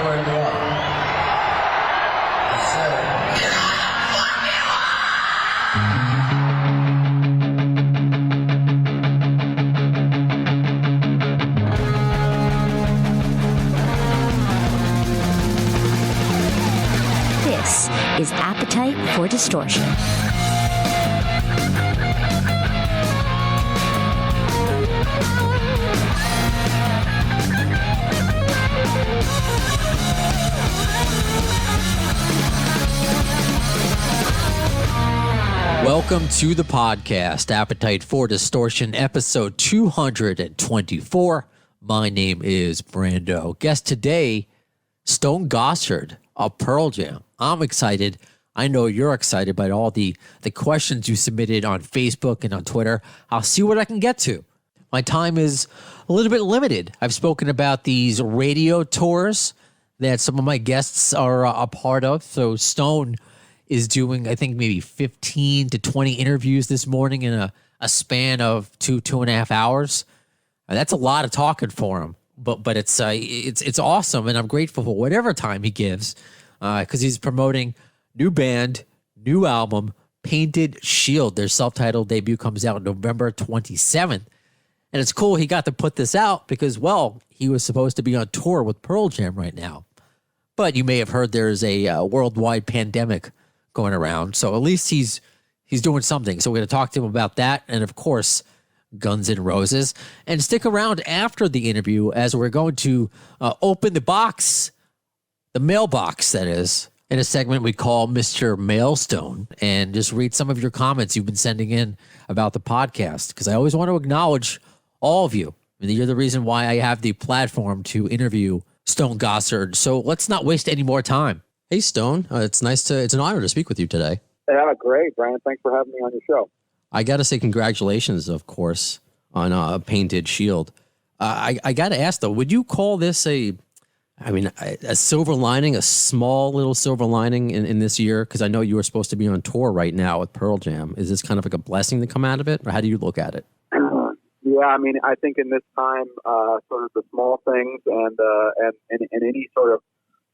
Cornell. Yes, sir. This is Appetite for Distortion. Welcome to the podcast, Appetite for Distortion, episode 224. My name is Brando. Guest today, Stone Gossard of Pearl Jam. I'm excited. I know you're excited by all the questions you submitted on Facebook and on Twitter. I'll see what I can get to. My time is a little bit limited. I've spoken about these radio tours that some of my guests are a part of. So Stone is doing, I think, maybe 15 to 20 interviews this morning in a span of 2.5 hours. That's a lot of talking for him, but it's awesome, and I'm grateful for whatever time he gives, because he's promoting new band, new album, Painted Shield. Their self-titled debut comes out November 27th, and it's cool he got to put this out because, well, he was supposed to be on tour with Pearl Jam right now, but you may have heard there's a worldwide pandemic going around, so at least he's doing something. So we're going to talk to him about that, and of course, Guns N' Roses. And stick around after the interview as we're going to open the box, the mailbox, that is, in a segment we call Mr. Mailstone, and just read some of your comments you've been sending in about the podcast, because I always want to acknowledge all of you. I mean, you're the reason why I have the platform to interview Stone Gossard. So let's not waste any more time. Hey, Stone. It's an honor to speak with you today. Yeah, great, Brian. Thanks for having me on your show. I got to say congratulations, of course, on Painted Shield. I got to ask, though, would you call this a silver lining, a small little silver lining in this year? Because I know you were supposed to be on tour right now with Pearl Jam. Is this kind of like a blessing to come out of it, or how do you look at it? Yeah, I mean, I think in this time, sort of the small things and any sort of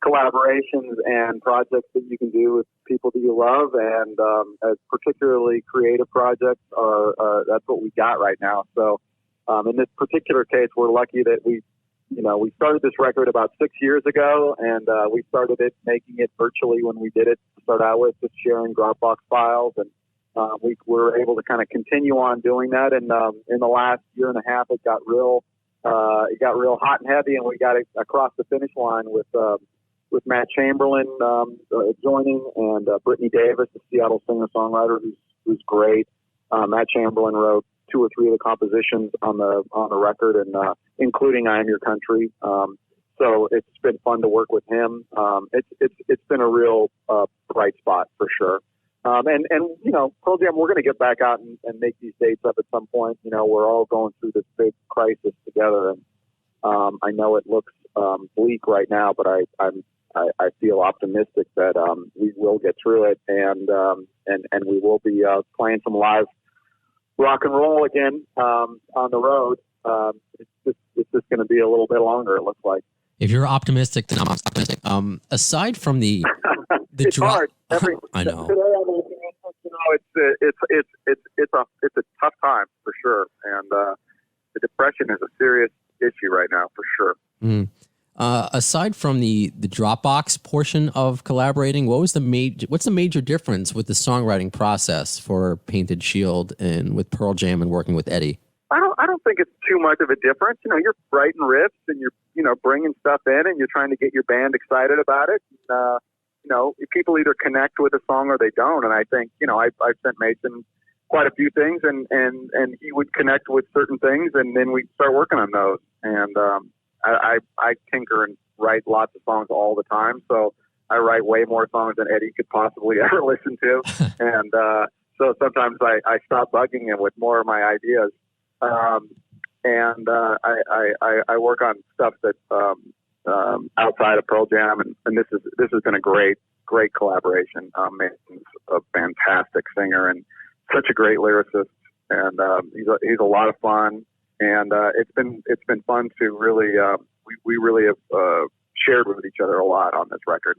collaborations and projects that you can do with people that you love, and particularly creative projects that's what we got right now. So in this particular case, we're lucky that we started this record about 6 years ago, and we started making it virtually when we did it to start out with, just sharing Dropbox files, and we were able to kind of continue on doing that. And in the last year and a half, it got real hot and heavy, and we got it across the finish line with Matt Chamberlain joining, and Brittany Davis, the Seattle singer-songwriter, who's great. Matt Chamberlain wrote 2 or 3 of the compositions on the record, and including "I Am Your Country." So it's been fun to work with him. It's been a real bright spot for sure. And Pearl Jam, we're going to get back out and make these dates up at some point. We're all going through this big crisis together, and I know it looks bleak right now, but I feel optimistic that we will get through it, and we will be playing some live rock and roll again on the road. It's just going to be a little bit longer, it looks like. If you're optimistic, then I'm optimistic. Aside from the it's hard. I know. Today I'm optimistic. It's a tough time for sure, and the depression is a serious issue right now for sure. Mm. Aside from the Dropbox portion of collaborating, what's the major difference with the songwriting process for Painted Shield and with Pearl Jam and working with Eddie? I don't think it's too much of a difference. You're writing riffs and you're bringing stuff in and you're trying to get your band excited about it. People either connect with a song or they don't. And I think I've sent Mason quite a few things and he would connect with certain things and then we'd start working on those. And I tinker and write lots of songs all the time, so I write way more songs than Eddie could possibly ever listen to, and so sometimes I stop bugging him with more of my ideas, and I work on stuff that's outside of Pearl Jam, and this has been a great collaboration. Mason's a fantastic singer and such a great lyricist, and he's a lot of fun. And it's been fun to really we really have shared with each other a lot on this record,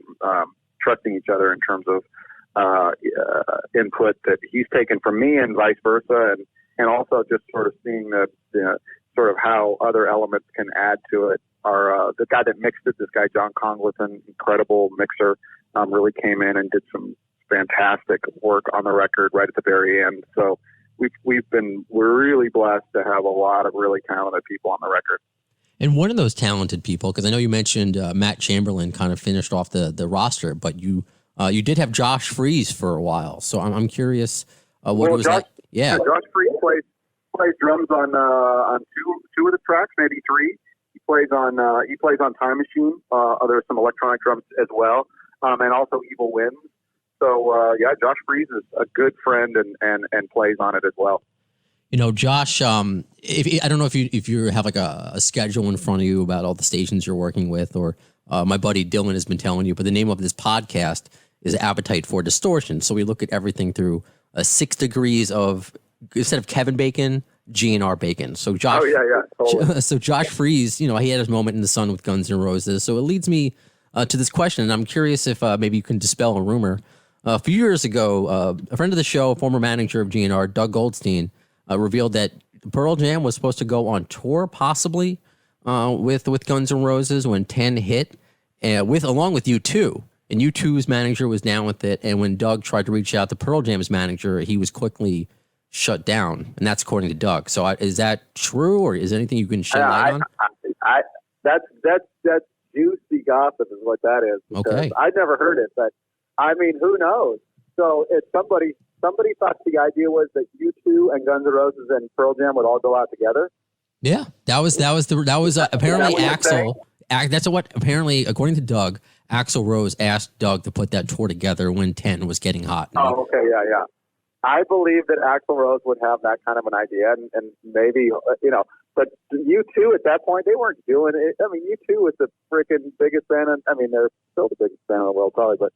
trusting each other in terms of input that he's taken from me and vice versa, and also just sort of seeing sort of how other elements can add to it. The guy that mixed it, this guy John Congleton, incredible mixer, really came in and did some fantastic work on the record right at the very end. So we're really blessed to have a lot of really talented people on the record. And one of those talented people, because I know you mentioned Matt Chamberlain kind of finished off the roster, but you did have Josh Freese for a while. So I'm curious what it was like. Yeah, Josh Freese plays drums on two of the tracks, maybe three. He plays on Time Machine. There's some electronic drums as well, and also Evil Winds. So Josh Freese is a good friend and plays on it as well. You know, Josh, I don't know if you have like a schedule in front of you about all the stations you're working with, or my buddy Dylan has been telling you, but the name of this podcast is Appetite for Distortion. So we look at everything through 6 degrees of, instead of Kevin Bacon, GNR Bacon. So Josh, totally. So Josh Freese, you know, he had his moment in the sun with Guns N' Roses. So it leads me to this question, and I'm curious if maybe you can dispel a rumor. A few years ago, a friend of the show, former manager of GNR, Doug Goldstein, revealed that Pearl Jam was supposed to go on tour, possibly with Guns N' Roses when 10 hit, along with U2. And U2's manager was down with it. And when Doug tried to reach out to Pearl Jam's manager, he was quickly shut down. And that's according to Doug. So is that true, or is there anything you can shed light on? That's juicy gossip is what that is. Okay. I never heard it, but I mean, who knows? So if somebody thought the idea was that U2 and Guns N' Roses and Pearl Jam would all go out together. Yeah, that was apparently Axl. That's what apparently, according to Doug, Axl Rose asked Doug to put that tour together when 10 was getting hot. Oh, okay, yeah. I believe that Axl Rose would have that kind of an idea, and maybe but U2 at that point, they weren't doing it. I mean, U2 was the freaking biggest band, they're still the biggest band in the world, probably, but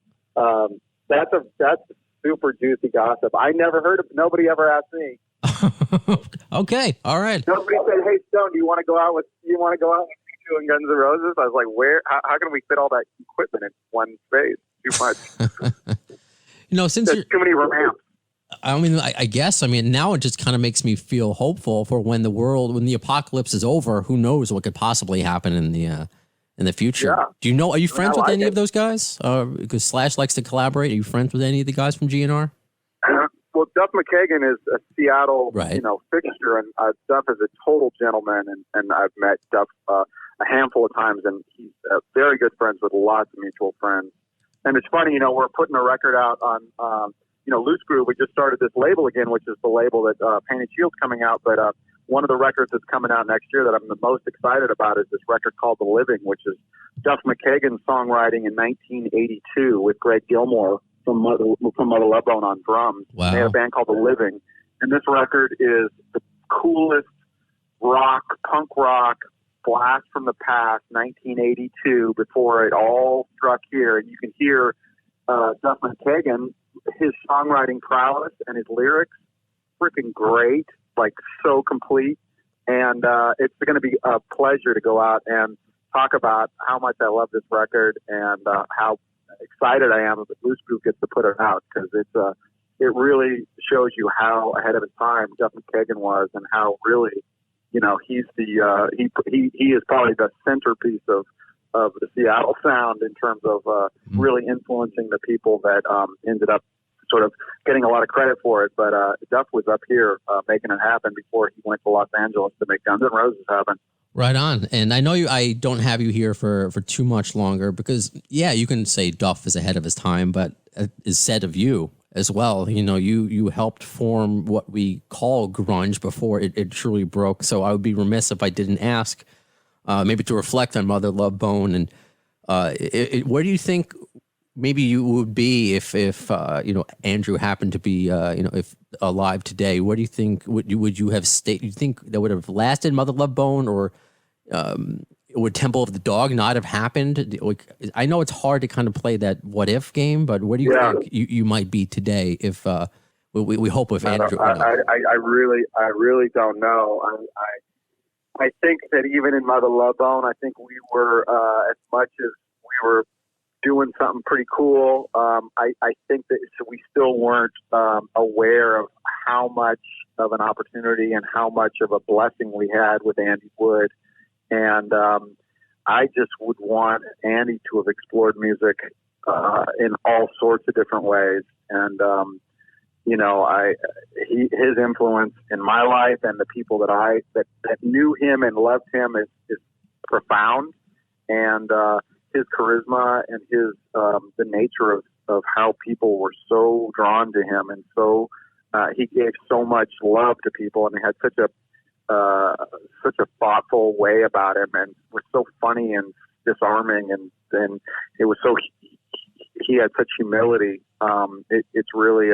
that's super juicy gossip. I never heard of. Nobody ever asked me. Okay, all right. Nobody said, "Hey, Stone, do you want to go out with U2 and Guns N' Roses?" I was like, "Where? How can we fit all that equipment in one space? Too much." Since there's too many ramps. I guess now it just kind of makes me feel hopeful for when the apocalypse is over. Who knows what could possibly happen in the future? Yeah. Do you know? Are you friends with any of those guys? Because Slash likes to collaborate. Are you friends with any of the guys from GNR? Well, Duff McKagan is a Seattle, right, fixture, and Duff is a total gentleman, and I've met Duff a handful of times, and he's very good friends with lots of mutual friends. And it's funny, we're putting a record out on, Loose Groove. We just started this label again, which is the label that Painted Shield's coming out, but one of the records that's coming out next year that I'm the most excited about is this record called The Living, which is Duff McKagan's songwriting in 1982 with Greg Gilmore from Mother Love Bone on drums. Wow. They had a band called The Living. And this record is the coolest punk rock, blast from the past, 1982, before it all struck here. And you can hear Duff McKagan, his songwriting prowess and his lyrics, freaking great, like so complete. And it's going to be a pleasure to go out and talk about how much I love this record and how excited I am that Loose Groove gets to put it out, because it really shows you how ahead of his time Duff McKagan was, and how really, he's he is probably the centerpiece of the Seattle sound in terms of really influencing the people that ended up sort of getting a lot of credit for it. But Duff was up here making it happen before he went to Los Angeles to make Guns N' Roses happen. Right on. And I know I don't have you here for too much longer, because, you can say Duff is ahead of his time, but is said of you as well. You helped form what we call grunge before it truly broke. So I would be remiss if I didn't ask, maybe to reflect on Mother Love Bone. And where do you think maybe you would be if Andrew happened to be, if alive today? What do you think would you have stayed? You think that would have lasted Mother Love Bone, or would Temple of the Dog not have happened? I know it's hard to kind of play that what if game, but where do you think you might be today if we hope with Andrew? I really don't know. I think that even in Mother Love Bone, I think we were as much as were doing something pretty cool. I think that we still weren't aware of how much of an opportunity and how much of a blessing we had with Andy Wood. And I just would want Andy to have explored music in all sorts of different ways. And, his influence in my life and the people that knew him and loved him is profound. And his charisma and his the nature of how people were so drawn to him, and so he gave so much love to people, and he had such a thoughtful way about him, and was so funny and disarming, and it was so he had such humility. It's really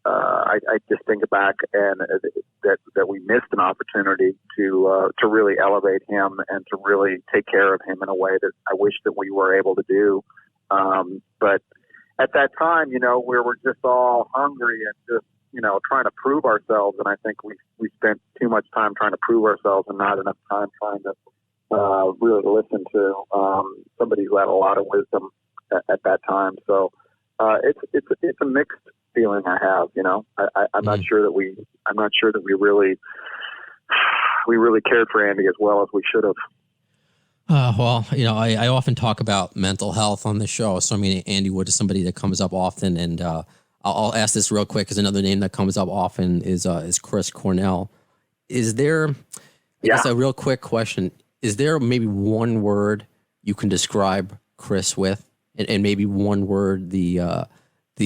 I just think back and that we missed an opportunity to really elevate him and to really take care of him in a way that I wish that we were able to do. But at that time, we were just all hungry and just, trying to prove ourselves. And I think we spent too much time trying to prove ourselves and not enough time trying to really listen to somebody who had a lot of wisdom at that time. So it's a mixed feeling I have. I'm not sure that we really cared for Andy as well as we should have. I often talk about mental health on the show. So, Andy Wood is somebody that comes up often, and I'll ask this real quick because another name that comes up often is Chris Cornell. Is there, I guess, a real quick question, is there maybe one word you can describe Chris with, and maybe one word the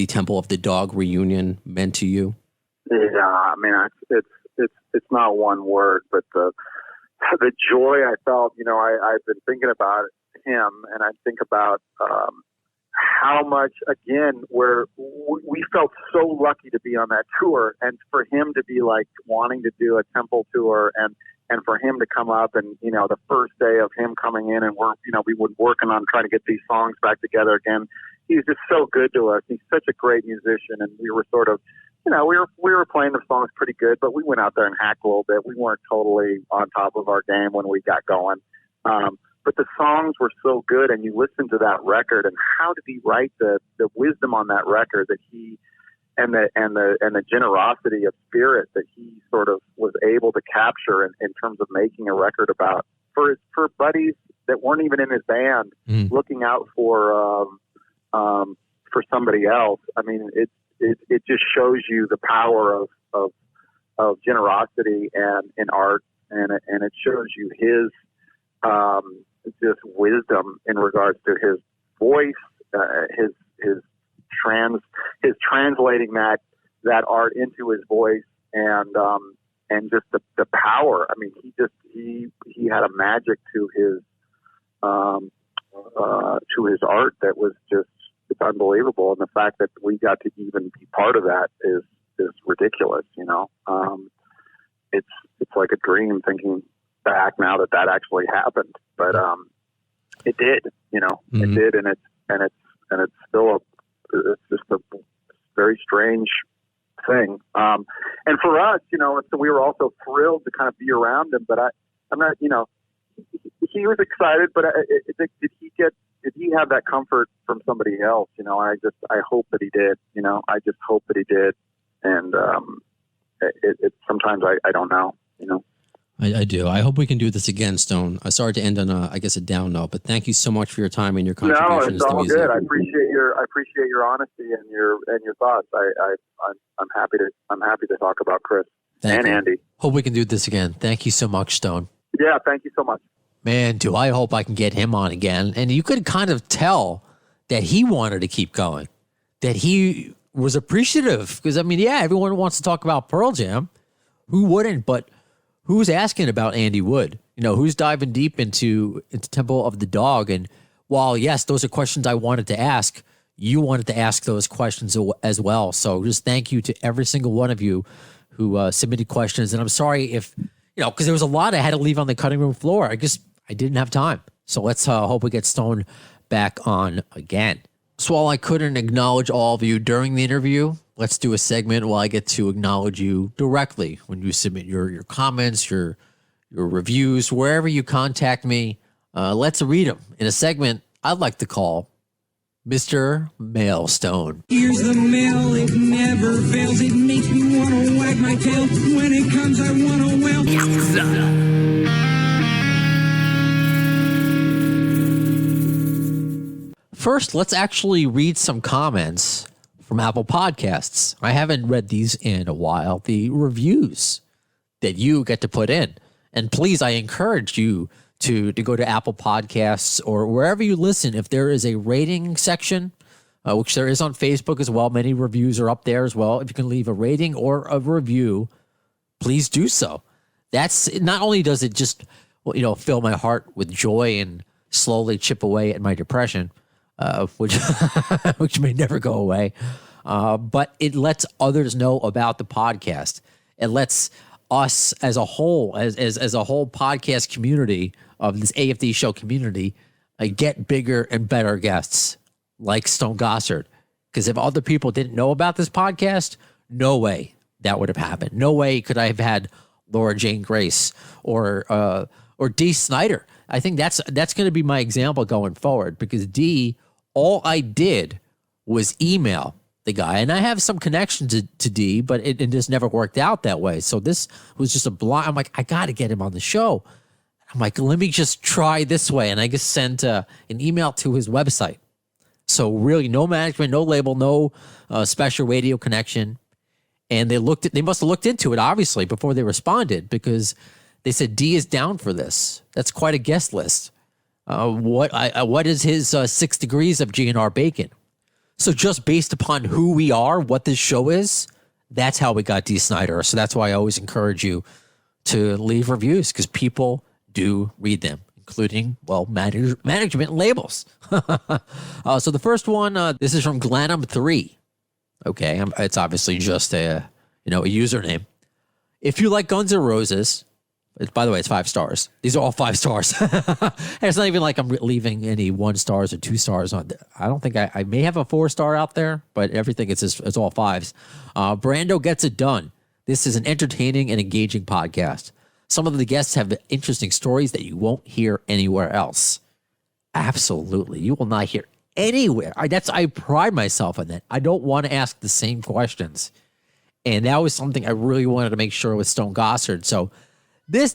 Temple of the Dog reunion meant to you? Yeah, it's not one word, but the joy I felt, I've been thinking about him, and I think about how much, again, where we felt so lucky to be on that tour, and for him to be like wanting to do a temple tour, and for him to come up and, the first day of him coming in, and we were working on trying to get these songs back together again. He's just so good to us. He's such a great musician, and we were sort of, we were playing the songs pretty good, but we went out there and hacked a little bit. We weren't totally on top of our game when we got going. But the songs were so good, and you listen to that record, and how did he write the wisdom on that record that he and the generosity of spirit that he sort of was able to capture in terms of making a record about for buddies that weren't even in his band, looking out for somebody else. It just shows you the power of generosity and in art, and it shows you his just wisdom in regards to his voice, his translating that art into his voice, and just the power. He had a magic to his art that was just, it's unbelievable. And the fact that we got to even be part of that is ridiculous. It's like a dream thinking back now that actually happened, but it did. It did, and it's still it's just a very strange thing. And for us, so we were also thrilled to kind of be around him. But I'm not, he was excited, but did he have that comfort from somebody else? I hope that he did. I just hope that he did. And it sometimes I don't know. I do. I hope we can do this again, Stone. Sorry to end on a down note, but thank you so much for your time and your contributions to music. No, it's all good. I appreciate your honesty and your thoughts. I'm happy to talk about Chris and Andy. Hope we can do this again. Thank you so much, Stone. Yeah, thank you so much. Man, do I hope I can get him on again. And you could kind of tell that he wanted to keep going, that he was appreciative. Because, everyone wants to talk about Pearl Jam. Who wouldn't? But who's asking about Andy Wood? Who's diving deep into Temple of the Dog? And while, yes, those are questions I wanted to ask, you wanted to ask those questions as well. So just thank you to every single one of you who submitted questions. And I'm sorry if, because there was a lot I had to leave on the cutting room floor. I didn't have time. So let's hope we get Stone back on again. So while I couldn't acknowledge all of you during the interview, let's do a segment where I get to acknowledge you directly when you submit your comments, your reviews, wherever you contact me. Let's read them. In a segment I'd like to call Mr. Mailstone. Here's the mail, it never fails. It makes me want to wag my tail. When it comes, I want to wail. First, let's actually read some comments from Apple Podcasts. I haven't read these in a while. The reviews that you get to put in. And please, I encourage you to go to Apple Podcasts or wherever you listen. If there is a rating section, which there is on Facebook as well, many reviews are up there as well. If you can leave a rating or a review, please do so. That's not only does it just, fill my heart with joy and slowly chip away at my depression, which which may never go away, but it lets others know about the podcast. It lets us as a whole, as a whole podcast community of this AFD show community, get bigger and better guests like Stone Gossard. Because if other people didn't know about this podcast, no way that would have happened. No way could I have had Laura Jane Grace or Dee Snider. I think that's going to be my example going forward, because Dee, all I did was email the guy, and I have some connection to Dee, but it just never worked out that way. So this was just a blind. I'm like, I got to get him on the show. I'm like, let me just try this way, and I just sent an email to his website. So really, no management, no label, no special radio connection, and they must have looked into it obviously before they responded, because they said Dee is down for this. That's quite a guest list. What is his 6 degrees of GNR bacon? So just based upon who we are, what this show is, that's how we got Dee Snider. So that's why I always encourage you to leave reviews, because people do read them, including, management labels. So the first one, this is from Glanham3. Okay, it's obviously just a username. If you like Guns N' Roses, by the way, it's 5 stars. These are all 5 stars. It's not even like I'm leaving any 1 stars or 2 stars on. I don't think I may have a 4-star out there, but everything it's all 5s. Brando gets it done. This is an entertaining and engaging podcast. Some of the guests have interesting stories that you won't hear anywhere else. Absolutely, you will not hear anywhere. I pride myself on that. I don't want to ask the same questions, and that was something I really wanted to make sure with Stone Gossard. So. This,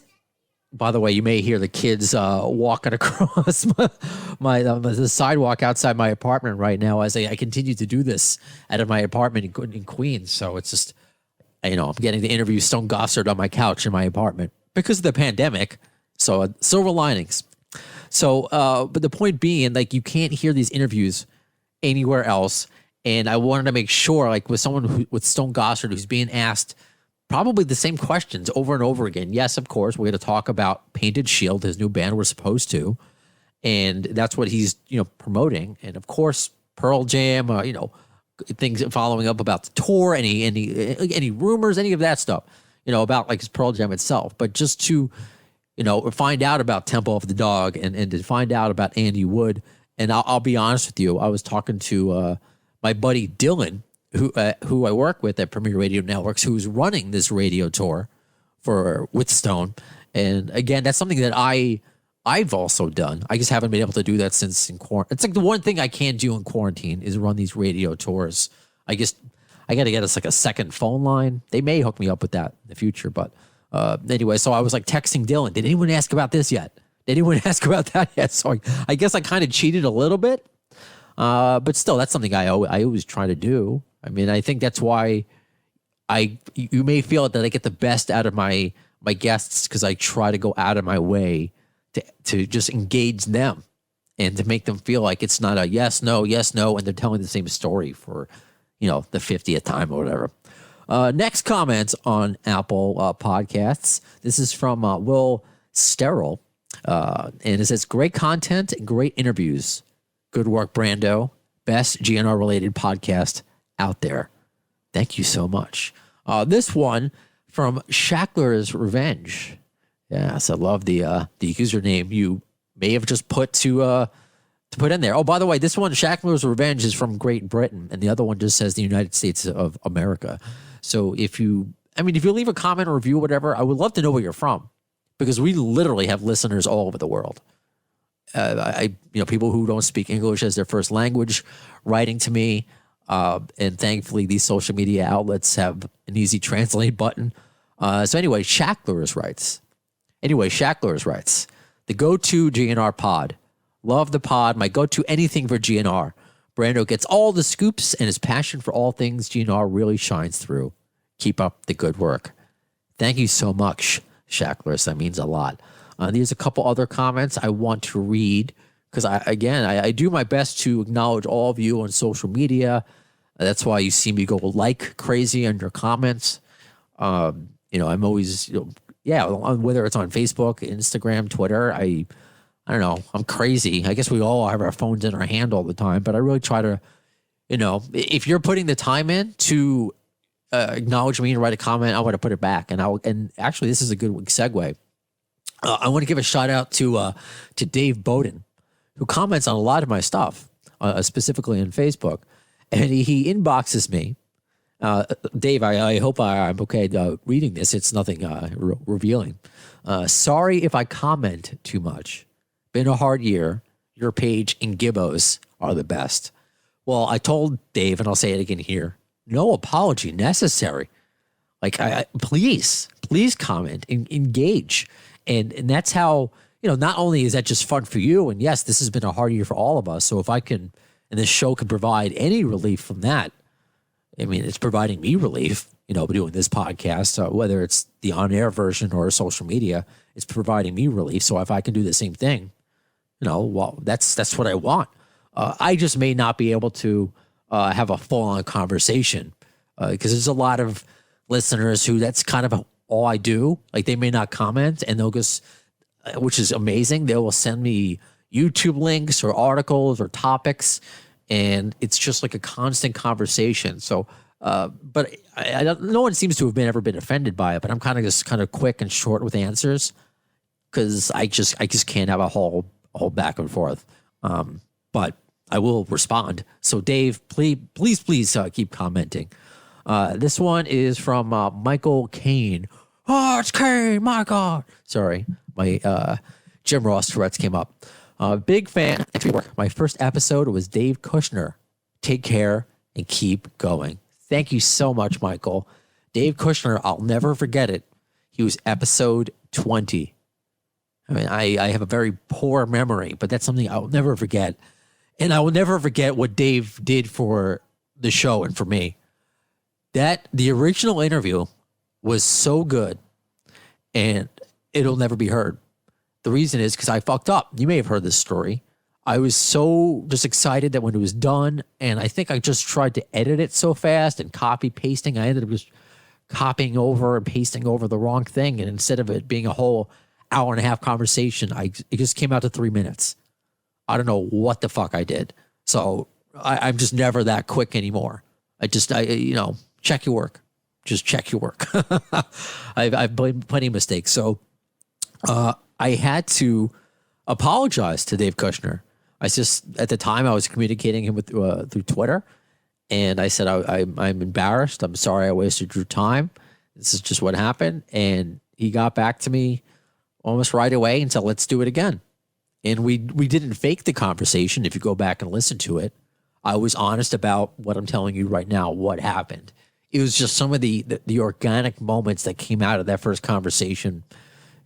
by the way, you may hear the kids walking across the sidewalk outside my apartment right now as I continue to do this out of my apartment in Queens. So it's just, I'm getting to interview Stone Gossard on my couch in my apartment because of the pandemic. So silver linings. So, but the point being, you can't hear these interviews anywhere else. And I wanted to make sure, with someone with Stone Gossard who's being asked probably the same questions over and over again. Yes, of course, we're going to talk about Painted Shield, his new band we're supposed to. And that's what he's, promoting. And of course, Pearl Jam, things following up about the tour, any rumors, any of that stuff, about his Pearl Jam itself. But just to, find out about Temple of the Dog and to find out about Andy Wood. And I'll be honest with you, I was talking to my buddy Dylan, who I work with at Premier Radio Networks, who's running this radio tour with Stone. And again, that's something that I've also done. I just haven't been able to do that since in quarantine. It's the one thing I can't do in quarantine is run these radio tours. I got to get us a second phone line. They may hook me up with that in the future. But anyway, so I was texting Dylan. Did anyone ask about this yet? Did anyone ask about that yet? So I guess I kind of cheated a little bit. But still, that's something I always try to do. I mean, I think that's why you may feel that I get the best out of my guests, because I try to go out of my way to just engage them and to make them feel like it's not a yes, no, and they're telling the same story for, the 50th time or whatever. Next comments on Apple Podcasts. This is from Will Sterrell, and it says, great content and great interviews. Good work, Brando. Best GNR-related podcast out there. Thank you so much. This one from Shackler's Revenge. Yes, I love the username you may have just put to put in there. Oh, by the way, this one, Shackler's Revenge, is from Great Britain, and the other one just says the United States of America. So if you leave a comment or review or whatever, I would love to know where you're from, because we literally have listeners all over the world. people who don't speak English as their first language writing to me. And thankfully, these social media outlets have an easy translate button. So anyway, Shacklers writes, the go-to GNR pod. Love the pod. My go-to anything for GNR. Brando gets all the scoops, and his passion for all things GNR really shines through. Keep up the good work. Thank you so much, Shacklers. That means a lot. There's a couple other comments I want to read because I do my best to acknowledge all of you on social media. That's why you see me go like crazy on your comments. I'm always, whether it's on Facebook, Instagram, Twitter, I don't know. I'm crazy. I guess we all have our phones in our hand all the time, but I really try to, if you're putting the time in to acknowledge me and write a comment, I want to put it back. And actually, this is a good segue. I want to give a shout out to Dave Bowden, who comments on a lot of my stuff, specifically on Facebook, and he inboxes me. Dave, I hope I'm okay reading this. It's nothing revealing. Sorry if I comment too much. Been a hard year. Your page and Gibbos are the best. Well, I told Dave, and I'll say it again here, no apology necessary. Like, please comment, engage. And that's how, not only is that just fun for you, and yes, this has been a hard year for all of us. So if I can, and this show can provide any relief from that, I mean, it's providing me relief, doing this podcast, whether it's the on-air version or social media, it's providing me relief. So if I can do the same thing, well, that's what I want. I just may not be able to have a full-on conversation because there's a lot of listeners who that's kind of all I do. Like, they may not comment, and they'll just, which is amazing, they will send me YouTube links or articles or topics, and it's just like a constant conversation. So, but I don't, no one seems to have ever been offended by it, but I'm kind of quick and short with answers because I just can't have a whole back and forth. But I will respond. So Dave, please keep commenting. This one is from Michael Kane. Oh, it's Kane, my God. Sorry, my Jim Ross Tourette's came up. Big fan. My first episode was Dave Kushner. Take care and keep going. Thank you so much, Michael. Dave Kushner, I'll never forget it. He was episode 20. I mean, I have a very poor memory, but that's something I'll never forget. And I will never forget what Dave did for the show and for me. The original interview was so good, and it'll never be heard. The reason is because I fucked up. You may have heard this story. I was so just excited that when it was done, and I think I just tried to edit it so fast and copy pasting, I ended up just copying over and pasting over the wrong thing. And instead of it being a whole hour and a half conversation, it just came out to 3 minutes. I don't know what the fuck I did. So I'm just never that quick anymore. Check your work. Just check your work. I've made plenty of mistakes. So I had to apologize to Dave Kushner. At the time I was communicating him with through Twitter, and I said, I'm embarrassed. I'm sorry I wasted your time. This is just what happened. And he got back to me almost right away and said, let's do it again. And we didn't fake the conversation. If you go back and listen to it, I was honest about what I'm telling you right now, what happened. It was just some of the organic moments that came out of that first conversation,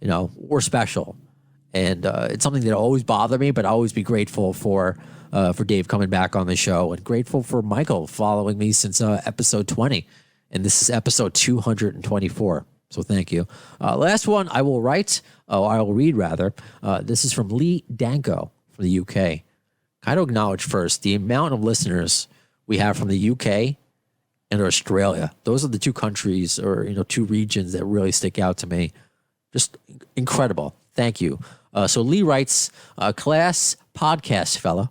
were special. And it's something that always bothered me, but I'll always be grateful for Dave coming back on the show, and grateful for Michael following me since episode 20. And this is episode 224. So thank you. Last one I will read rather. This is from Lee Danko from the UK. Kind of acknowledge first the amount of listeners we have from the UK and Australia. Those are the two countries or, two regions that really stick out to me. Just incredible. Thank you. So Lee writes, class podcast fella.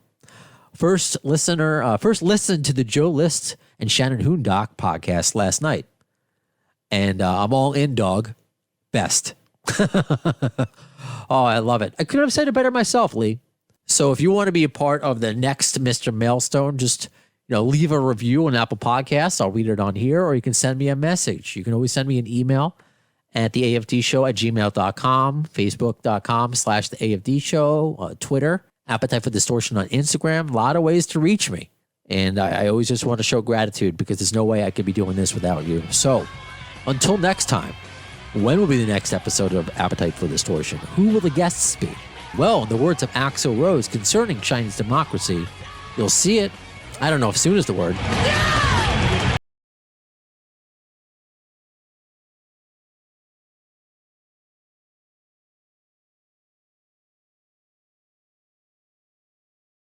First listen to the Joe List and Shannon Hoondock podcast last night. And I'm all in, dog. Best. Oh, I love it. I couldn't have said it better myself, Lee. So if you want to be a part of the next Mr. Mailstone, just leave a review on Apple Podcasts. I'll read it on here, or you can send me a message. You can always send me an email at the AFD show at gmail.com, facebook.com/the AFD show, Twitter, Appetite for Distortion on Instagram. A lot of ways to reach me. And I always just want to show gratitude because there's no way I could be doing this without you. So until next time, when will be the next episode of Appetite for Distortion? Who will the guests be? Well, in the words of Axl Rose concerning Chinese democracy, you'll see it. I don't know if soon is the word.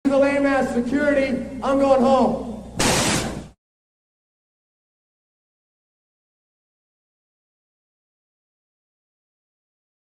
The lame ass security, I'm going home.